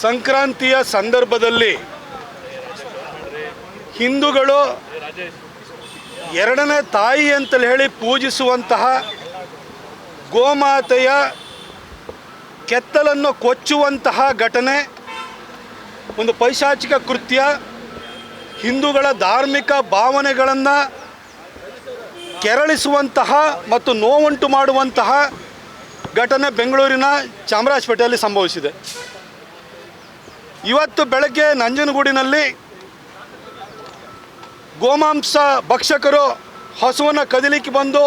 ಸಂಕ್ರಾಂತಿಯ ಸಂದರ್ಭದಲ್ಲಿ ಹಿಂದೂಗಳು ಎರಡನೇ ತಾಯಿ ಅಂತಲೇ ಹೇಳಿ ಪೂಜಿಸುವಂತಹ ಗೋಮಾತೆಯ ಕೆತ್ತಲನ್ನು ಕೊಚ್ಚುವಂತಹ ಘಟನೆ ಒಂದು ಪೈಶಾಚಿಕ ಕೃತ್ಯ, ಹಿಂದೂಗಳ ಧಾರ್ಮಿಕ ಭಾವನೆಗಳನ್ನು ಕೆರಳಿಸುವಂತಹ ಮತ್ತು ನೋವುಂಟು ಮಾಡುವಂತಹ ಘಟನೆ ಬೆಂಗಳೂರಿನ ಚಾಮರಾಜಪೇಟೆಯಲ್ಲಿ ಸಂಭವಿಸಿದೆ. ಇವತ್ತು ಬೆಳಗ್ಗೆ ನಂಜನಗೂಡಿನಲ್ಲಿ ಗೋಮಾಂಸ ಭಕ್ಷಕರು ಹಸುವನ್ನು ಕದಿಲಿಕ್ಕೆ ಬಂದು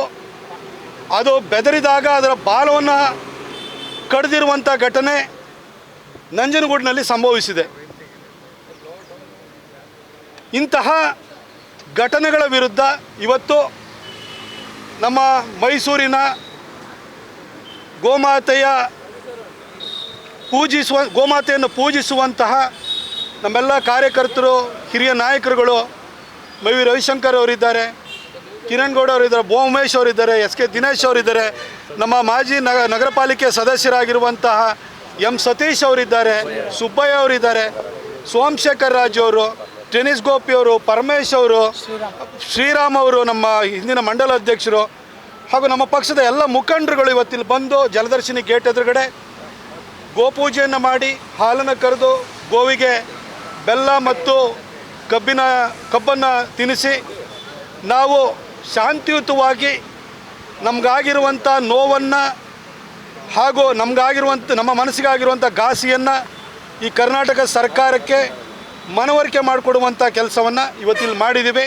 ಅದು ಬೆದರಿದಾಗ ಅದರ ಬಾಲವನ್ನು ಕಡಿದಿರುವಂಥ ಘಟನೆ ನಂಜನಗೂಡಿನಲ್ಲಿ ಸಂಭವಿಸಿದೆ. ಇಂತಹ ಘಟನೆಗಳ ವಿರುದ್ಧ ಇವತ್ತು ನಮ್ಮ ಮೈಸೂರಿನ ಗೋಮಾತೆಯನ್ನು ಪೂಜಿಸುವಂತಹ ನಮ್ಮೆಲ್ಲ ಕಾರ್ಯಕರ್ತರು, ಹಿರಿಯ ನಾಯಕರುಗಳು, ಮೈ ವಿ ರವಿಶಂಕರ್ ಅವರಿದ್ದಾರೆ, ಕಿರಣ್ ಗೌಡ ಅವರಿದ್ದಾರೆ, ಬೋ ಉಮೇಶ್ ಅವರಿದ್ದಾರೆ, ಎಸ್ ಕೆ ದಿನೇಶ್ ಅವರಿದ್ದಾರೆ, ನಮ್ಮ ಮಾಜಿ ನಗರ ಪಾಲಿಕೆ ಸದಸ್ಯರಾಗಿರುವಂತಹ ಎಂ ಸತೀಶ್ ಅವರಿದ್ದಾರೆ, ಸುಬ್ಬಯ್ಯ ಅವರಿದ್ದಾರೆ, ಸೋಮಶೇಖರ್ ರಾಜು ಅವರು, ಟೆನಿಸ್ ಗೋಪಿ ಅವರು, ಪರಮೇಶ್ ಅವರು, ಶ್ರೀರಾಮ್ ಅವರು, ನಮ್ಮ ಹಿಂದಿನ ಮಂಡಲ ಅಧ್ಯಕ್ಷರು ಹಾಗೂ ನಮ್ಮ ಪಕ್ಷದ ಎಲ್ಲ ಮುಖಂಡರುಗಳು ಇವತ್ತಿಲ್ಲಿ ಬಂದು ಜಲದರ್ಶಿನಿ ಗೇಟ್ ಎದುರುಗಡೆ ಗೋಪೂಜೆಯನ್ನು ಮಾಡಿ ಹಾಲನ್ನು ಕರೆದು ಗೋವಿಗೆ ಬೆಲ್ಲ ಮತ್ತು ಕಬ್ಬನ್ನು ತಿನ್ನಿಸಿ ನಾವು ಶಾಂತಿಯುತವಾಗಿ ನಮಗಾಗಿರುವಂಥ ನೋವನ್ನು ಹಾಗೂ ನಮ್ಮ ಮನಸ್ಸಿಗಾಗಿರುವಂಥ ಘಾಸಿಯನ್ನು ಈ ಕರ್ನಾಟಕ ಸರ್ಕಾರಕ್ಕೆ ಮನವರಿಕೆ ಮಾಡಿಕೊಡುವಂಥ ಕೆಲಸವನ್ನು ಇವತ್ತಿಲ್ಲಿ ಮಾಡಿದ್ದೀವಿ.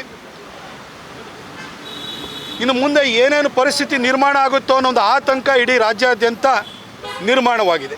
ಇನ್ನು ಮುಂದೆ ಏನೇನು ಪರಿಸ್ಥಿತಿ ನಿರ್ಮಾಣ ಆಗುತ್ತೋ ಅನ್ನೋ ಒಂದು ಆತಂಕ ಇಡೀ ರಾಜ್ಯಾದ್ಯಂತ ನಿರ್ಮಾಣವಾಗಿದೆ.